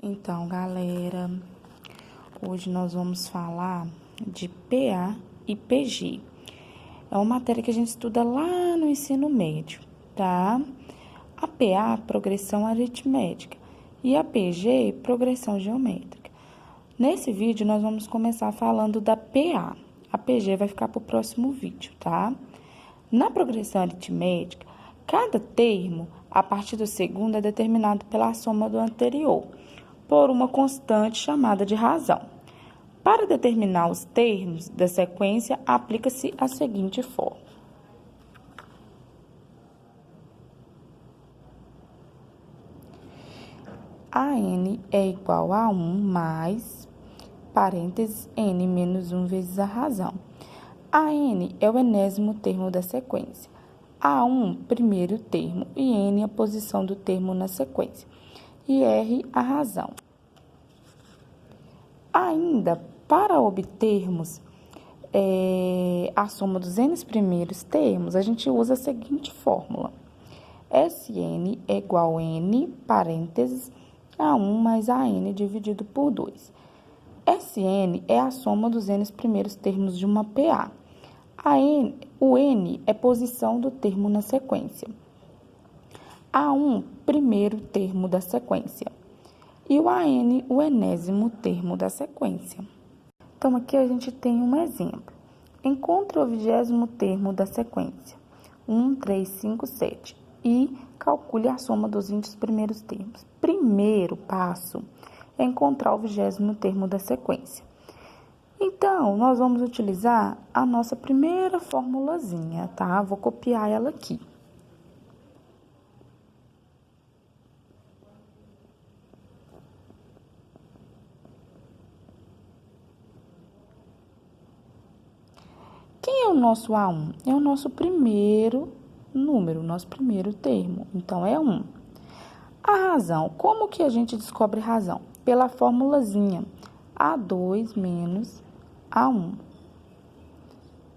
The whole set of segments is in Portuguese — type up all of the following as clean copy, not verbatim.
Então, galera, hoje nós vamos falar de PA e PG. É uma matéria que a gente estuda lá no ensino médio, tá? A PA, progressão aritmética, e a PG, progressão geométrica. Nesse vídeo, nós vamos começar falando da PA. A PG vai ficar para o próximo vídeo, tá? Na progressão aritmética, cada termo, a partir do segundo, é determinado pela soma do anterior, por uma constante chamada de razão. Para determinar os termos da sequência, aplica-se a seguinte fórmula. AN é igual a 1 mais, parênteses, N menos 1 vezes a razão. AN é o enésimo termo da sequência. A1, primeiro termo, e N, a posição do termo na sequência. E R, a razão. Ainda, para obtermos a soma dos N primeiros termos, a gente usa a seguinte fórmula. Sn é igual a N, parênteses, A1 mais AN dividido por 2. Sn é a soma dos N primeiros termos de uma PA. O N é posição do termo na sequência. A1, primeiro termo da sequência. E o AN, o enésimo termo da sequência. Então, aqui a gente tem um exemplo. Encontre o 20º termo da sequência. 1, 3, 5, 7. E calcule a soma dos 20 primeiros termos. Primeiro passo é encontrar o 20º termo da sequência. Então, nós vamos utilizar a nossa primeira formulazinha, tá? Vou copiar ela aqui. Quem é o nosso A1? É o nosso primeiro número, nosso primeiro termo. Então, é 1. A razão. Como que a gente descobre razão? Pela formulazinha. A2 menos A1.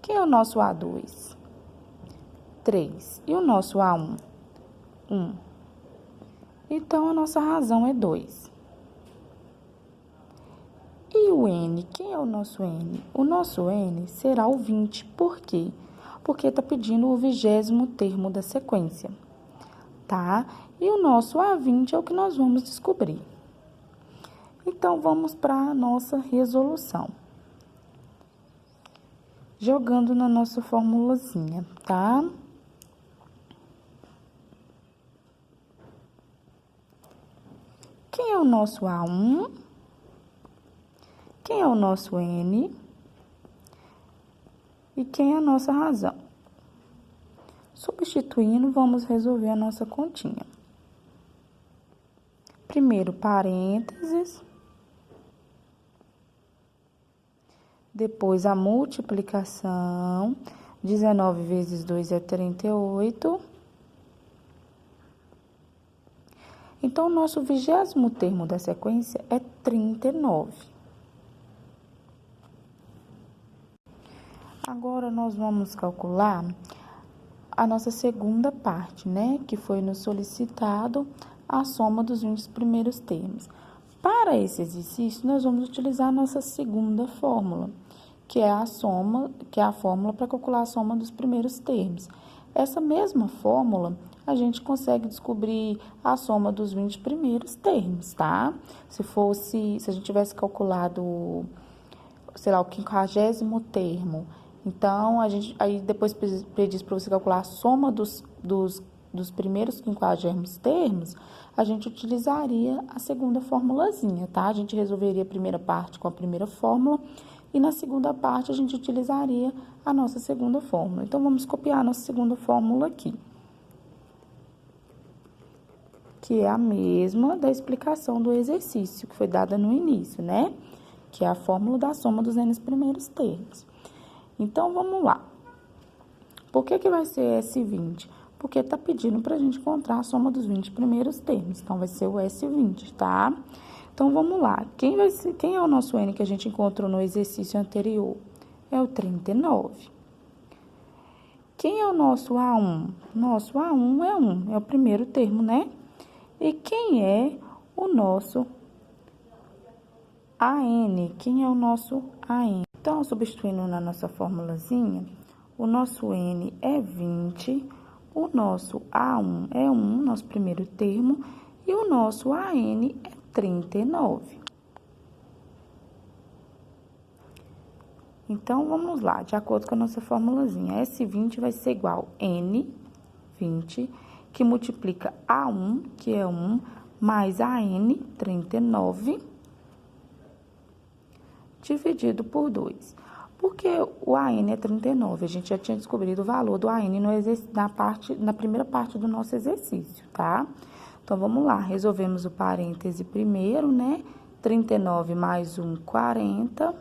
Quem é o nosso A2? 3. E o nosso A1? 1. Então, a nossa razão é 2. E o N? Quem é o nosso N? O nosso N será o 20. Por quê? Porque está pedindo o 20º termo da sequência, tá? E o nosso A20 é o que nós vamos descobrir. Então, vamos para a nossa resolução. Jogando na nossa formulazinha, tá? Quem é o nosso A1? Quem é o nosso N? E quem é a nossa razão? Substituindo, vamos resolver a nossa continha. Primeiro, parênteses. Depois, a multiplicação. 19 vezes 2 é 38. Então, o nosso 20º termo da sequência é 39. Agora, nós vamos calcular a nossa segunda parte, né? Que foi nos solicitado a soma dos 20 primeiros termos. Para esse exercício, nós vamos utilizar a nossa segunda fórmula, que é a fórmula para calcular a soma dos primeiros termos. Essa mesma fórmula, a gente consegue descobrir a soma dos 20 primeiros termos, tá? Se a gente tivesse calculado, sei lá, o 50º termo, então, aí depois pedisse para você calcular a soma dos primeiros 50º termos, a gente utilizaria a segunda formulazinha, tá? A gente resolveria a primeira parte com a primeira fórmula e na segunda parte a gente utilizaria a nossa segunda fórmula. Então, vamos copiar a nossa segunda fórmula aqui, que é a mesma da explicação do exercício que foi dada no início, né? Que é a fórmula da soma dos N primeiros termos. Então, vamos lá. Por que vai ser S20? Porque tá pedindo pra gente encontrar a soma dos 20 primeiros termos. Então, vai ser o S20, tá? Então, vamos lá. Quem é o nosso N que a gente encontrou no exercício anterior? É o 39. Quem é o nosso A1? Nosso A1 é 1, é o primeiro termo, né? E quem é o nosso AN. Quem é o nosso AN? Então, substituindo na nossa formulazinha, o nosso N é 20, o nosso A1 é 1, nosso primeiro termo, e o nosso AN é 39. Então, vamos lá, de acordo com a nossa formulazinha, S20 vai ser igual a N20, que multiplica A1, que é 1, mais AN, 39, dividido por 2. Porque o AN é 39, a gente já tinha descobrido o valor do AN na primeira parte do nosso exercício, tá? Então, vamos lá, resolvemos o parêntese primeiro, né? 39 mais 1, 40.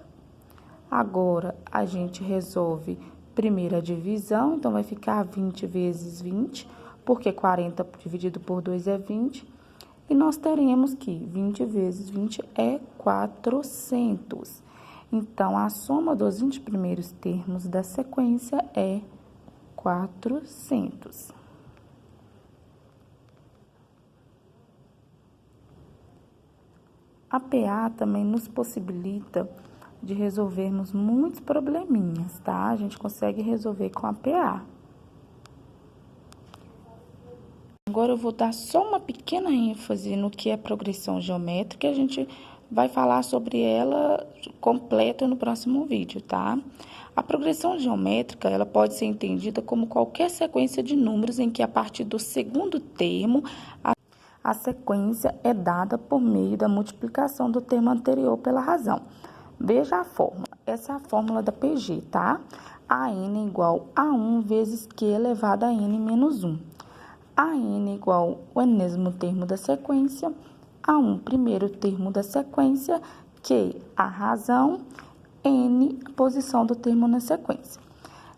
Agora, a gente resolve primeira divisão, então vai ficar 20 vezes 20, porque 40 dividido por 2 é 20. E nós teremos que 20 vezes 20 é 400. Então, a soma dos 20 primeiros termos da sequência é 400. A PA também nos possibilita de resolvermos muitos probleminhas, tá? A gente consegue resolver com a PA. Agora, eu vou dar só uma pequena ênfase no que é progressão geométrica, a gente vai falar sobre ela completa no próximo vídeo, tá? A progressão geométrica, ela pode ser entendida como qualquer sequência de números em que, a partir do segundo termo, a sequência é dada por meio da multiplicação do termo anterior pela razão. Veja a fórmula. Essa é a fórmula da PG, tá? AN é igual a 1 vezes Q elevado a N menos 1. AN é igual ao enésimo termo da sequência, A1 primeiro termo da sequência, Q a razão, N a posição do termo na sequência.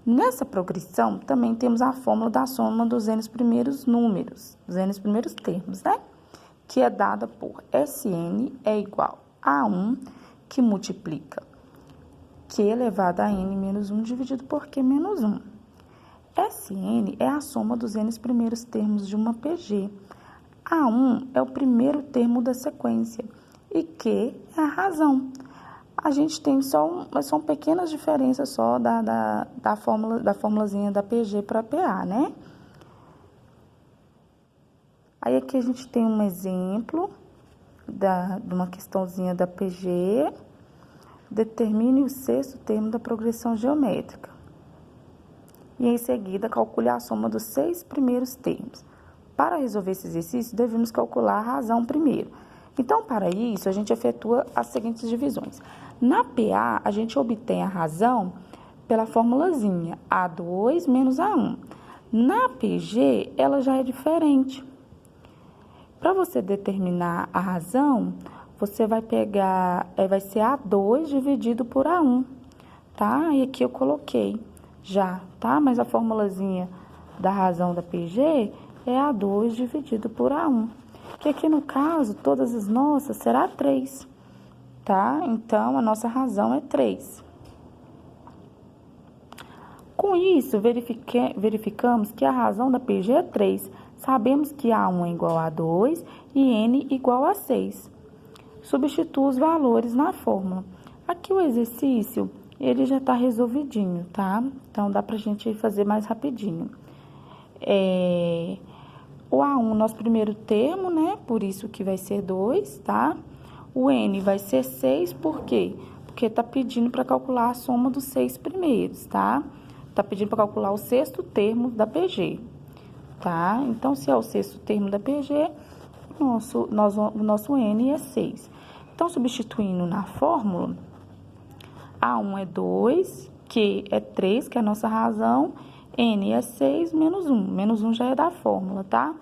Nessa progressão, também temos a fórmula da soma dos N primeiros números, dos N primeiros termos, né? Que é dada por Sn é igual a 1, que multiplica Q elevado a N menos 1 dividido por Q menos 1. Sn é a soma dos N primeiros termos de uma PG. A1 é o primeiro termo da sequência e Q é a razão. A gente tem são pequenas diferenças só da formulazinha da PG para PA, né? Aí aqui a gente tem um exemplo de uma questãozinha da PG. Determine o sexto termo da progressão geométrica. E em seguida, calcule a soma dos 6 primeiros termos. Para resolver esse exercício, devemos calcular a razão primeiro. Então, para isso, a gente efetua as seguintes divisões. Na PA, a gente obtém a razão pela formulazinha A2 menos A1. Na PG, ela já é diferente. Para você determinar a razão, você vai pegar, vai ser A2 dividido por A1, tá? E aqui eu coloquei já, tá? Mas a formulazinha da razão da PG é A2 dividido por A1. Que aqui no caso, todas as nossas será 3, tá? Então, a nossa razão é 3. Com isso, verificamos que a razão da PG é 3. Sabemos que A1 é igual a 2 e N igual a 6. Substitua os valores na fórmula. Aqui o exercício, ele já está resolvidinho, tá? Então, dá pra gente fazer mais rapidinho. O A1, nosso primeiro termo, né? Por isso que vai ser 2, tá? O N vai ser 6, por quê? Porque tá pedindo para calcular a soma dos 6 primeiros, tá? Tá pedindo para calcular o sexto termo da PG, tá? Então, se é o sexto termo da PG, o nosso N é 6. Então, substituindo na fórmula, A1 é 2, Q é 3, que é a nossa razão, N é 6 menos 1. Menos 1 já é da fórmula, tá?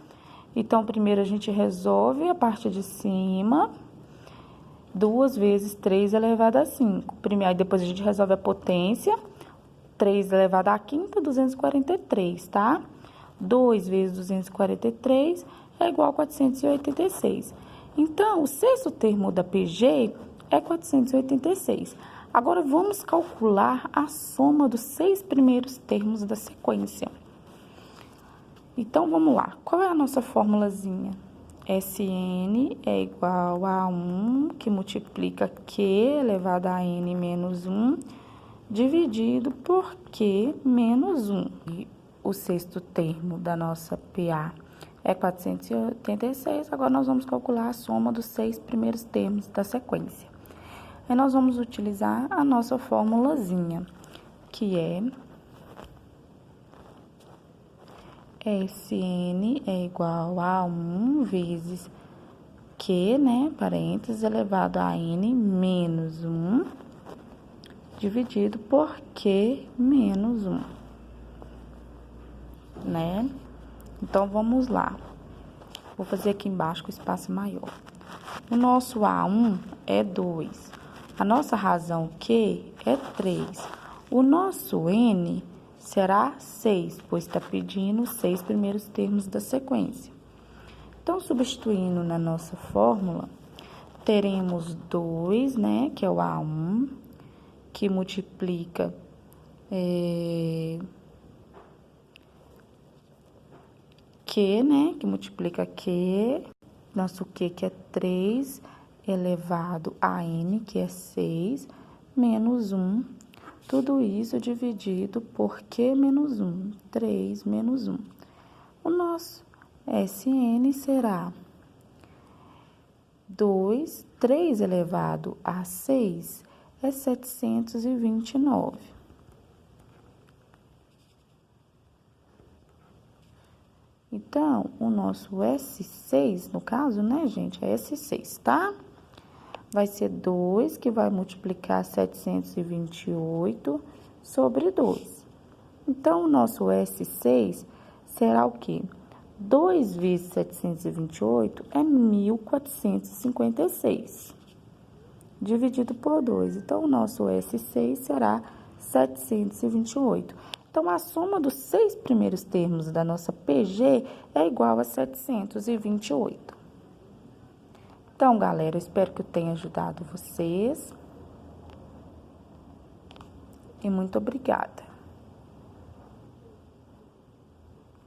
Então, primeiro a gente resolve a parte de cima, 2 vezes 3 elevado a 5. Aí depois a gente resolve a potência, 3 elevado a quinta, 243, tá? 2 vezes 243 é igual a 486. Então, o sexto termo da PG é 486. Agora, vamos calcular a soma dos 6 primeiros termos da sequência. Então, vamos lá. Qual é a nossa formulazinha? Sn é igual a 1, que multiplica Q elevado a N menos 1, dividido por Q menos 1. E o sexto termo da nossa PA é 486. Agora, nós vamos calcular a soma dos 6 primeiros termos da sequência. Aí, nós vamos utilizar a nossa formulazinha, que é Sn é igual a 1 vezes Q, né, parênteses, elevado a N menos 1, dividido por Q menos 1, né? Então, vamos lá. Vou fazer aqui embaixo com espaço maior. O nosso A1 é 2. A nossa razão Q é 3. O nosso N será 6, pois está pedindo os 6 primeiros termos da sequência. Então, substituindo na nossa fórmula, teremos 2, né, que é o A1, que multiplica Q, né, que multiplica Q, nosso Q que é 3, elevado a N, que é 6, menos 1, tudo isso dividido por Q menos 1, 3 menos 1. O nosso Sn será 2, 3 elevado a 6 é 729. Então, o nosso S6, no caso, né, gente, é S6, tá? Vai ser 2, que vai multiplicar 728 sobre 2. Então, o nosso S6 será o quê? 2 vezes 728 é 1.456, dividido por 2. Então, o nosso S6 será 728. Então, a soma dos 6 primeiros termos da nossa PG é igual a 728. Então, galera, eu espero que eu tenha ajudado vocês. E muito obrigada.